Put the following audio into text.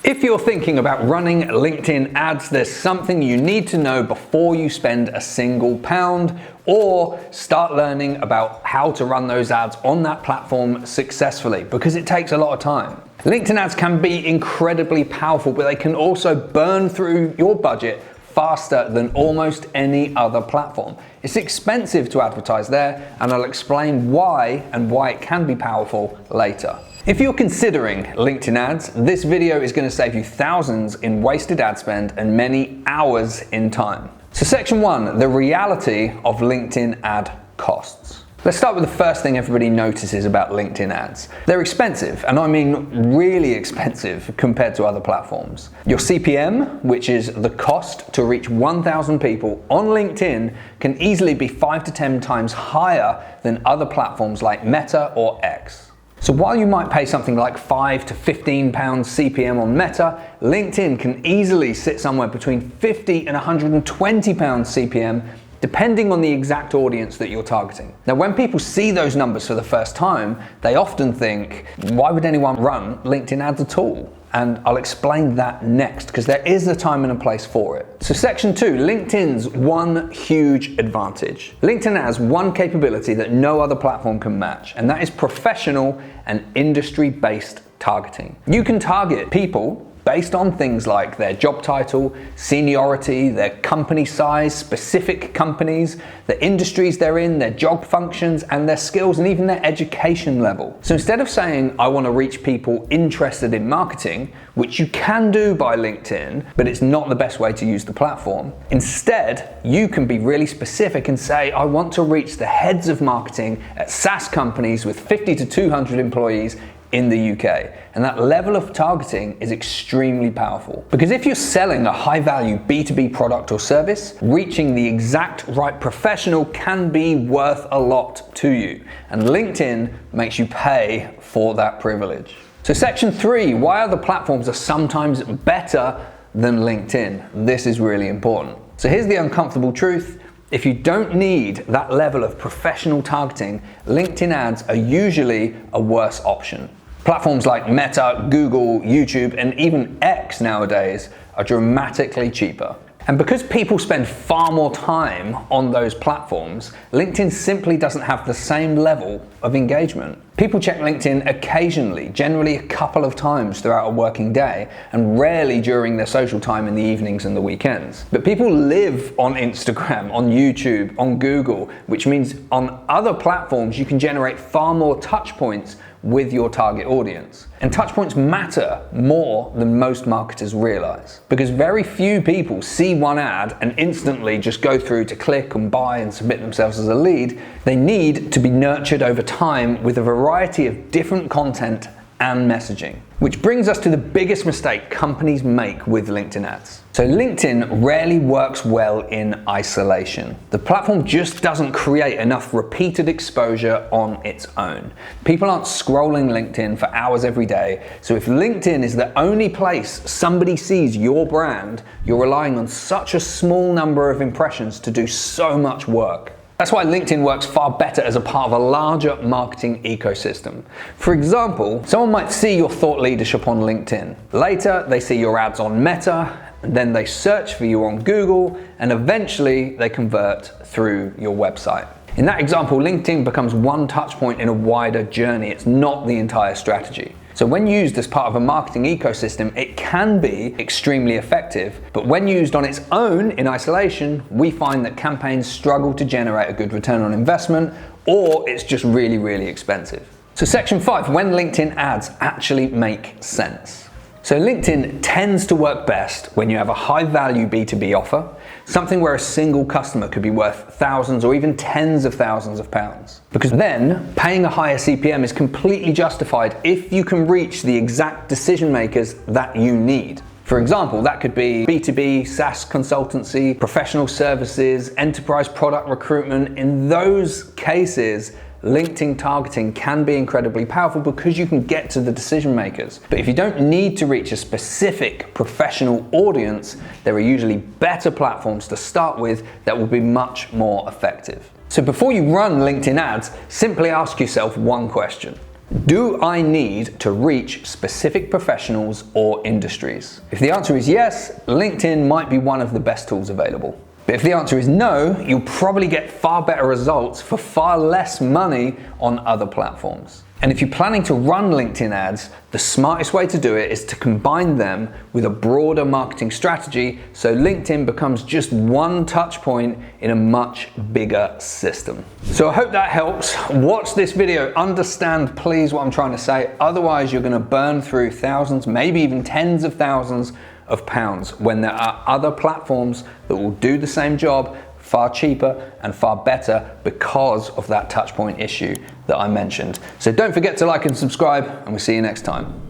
If you're thinking about running LinkedIn ads, there's something you need to know before you spend a single pound or start learning about how to run those ads on that platform successfully, because it takes a lot of time. LinkedIn ads can be incredibly powerful, but they can also burn through your budget faster than almost any other platform. It's expensive to advertise there, and I'll explain why and why it can be powerful later. If you're considering LinkedIn ads, this video is going to save you thousands in wasted ad spend and many hours in time. So section 1, the reality of LinkedIn ad costs. Let's start with the first thing everybody notices about LinkedIn ads. They're expensive, and I mean really expensive compared to other platforms. Your CPM, which is the cost to reach 1,000 people on LinkedIn, can easily be 5 to 10 times higher than other platforms like Meta or X. So while you might pay something like £5 to £15 CPM on Meta, LinkedIn can easily sit somewhere between £50 and £120 CPM, depending on the exact audience that you're targeting. Now, when people see those numbers for the first time, they often think, why would anyone run LinkedIn ads at all? And I'll explain that next, because there is a time and a place for it. So section 2, LinkedIn's one huge advantage. LinkedIn has one capability that no other platform can match, and that is professional and industry-based targeting. You can target people based on things like their job title, seniority, their company size, specific companies, the industries they're in, their job functions, and their skills, and even their education level. So instead of saying, I want to reach people interested in marketing, which you can do by LinkedIn, but it's not the best way to use the platform, instead, you can be really specific and say, I want to reach the heads of marketing at SaaS companies with 50 to 200 employees in the UK. And that level of targeting is extremely powerful. Because if you're selling a high value B2B product or service, reaching the exact right professional can be worth a lot to you. And LinkedIn makes you pay for that privilege. So section 3, why other platforms are sometimes better than LinkedIn. This is really important. So here's the uncomfortable truth. If you don't need that level of professional targeting, LinkedIn ads are usually a worse option. Platforms like Meta, Google, YouTube, and even X nowadays are dramatically cheaper. And because people spend far more time on those platforms, LinkedIn simply doesn't have the same level of engagement. People check LinkedIn occasionally, generally a couple of times throughout a working day, and rarely during their social time in the evenings and the weekends. But people live on Instagram, on YouTube, on Google, which means on other platforms you can generate far more touch points with your target audience. And touch points matter more than most marketers realize, because very few people see one ad and instantly just go through to click and buy and submit themselves as a lead. They need to be nurtured over time with a variety of different content and messaging. Which brings us to the biggest mistake companies make with LinkedIn ads. So LinkedIn rarely works well in isolation. The platform just doesn't create enough repeated exposure on its own. People aren't scrolling LinkedIn for hours every day, so if LinkedIn is the only place somebody sees your brand, you're relying on such a small number of impressions to do so much work. That's why LinkedIn works far better as a part of a larger marketing ecosystem. For example, someone might see your thought leadership on LinkedIn. Later, they see your ads on Meta, and then they search for you on Google, and eventually they convert through your website. In that example, LinkedIn becomes one touch point in a wider journey. It's not the entire strategy. So when used as part of a marketing ecosystem, it can be extremely effective, but when used on its own in isolation, we find that campaigns struggle to generate a good return on investment, or it's just really, really expensive. So section 5, when LinkedIn ads actually make sense. So LinkedIn tends to work best when you have a high value B2B offer, something where a single customer could be worth thousands or even tens of thousands of pounds. Because then paying a higher CPM is completely justified if you can reach the exact decision makers that you need. For example, that could be B2B, SaaS consultancy, professional services, enterprise product recruitment. In those cases, LinkedIn targeting can be incredibly powerful because you can get to the decision makers. But if you don't need to reach a specific professional audience, there are usually better platforms to start with that will be much more effective. So before you run LinkedIn ads, simply ask yourself one question. Do I need to reach specific professionals or industries? If the answer is yes, LinkedIn might be one of the best tools available. But if the answer is no, you'll probably get far better results for far less money on other platforms. And if you're planning to run LinkedIn ads, the smartest way to do it is to combine them with a broader marketing strategy so LinkedIn becomes just one touch point in a much bigger system. So I hope that helps. Watch this video, understand please what I'm trying to say, otherwise you're gonna burn through thousands, maybe even tens of thousands of pounds when there are other platforms that will do the same job far cheaper and far better because of that touch point issue that I mentioned. So don't forget to like and subscribe, and we'll see you next time.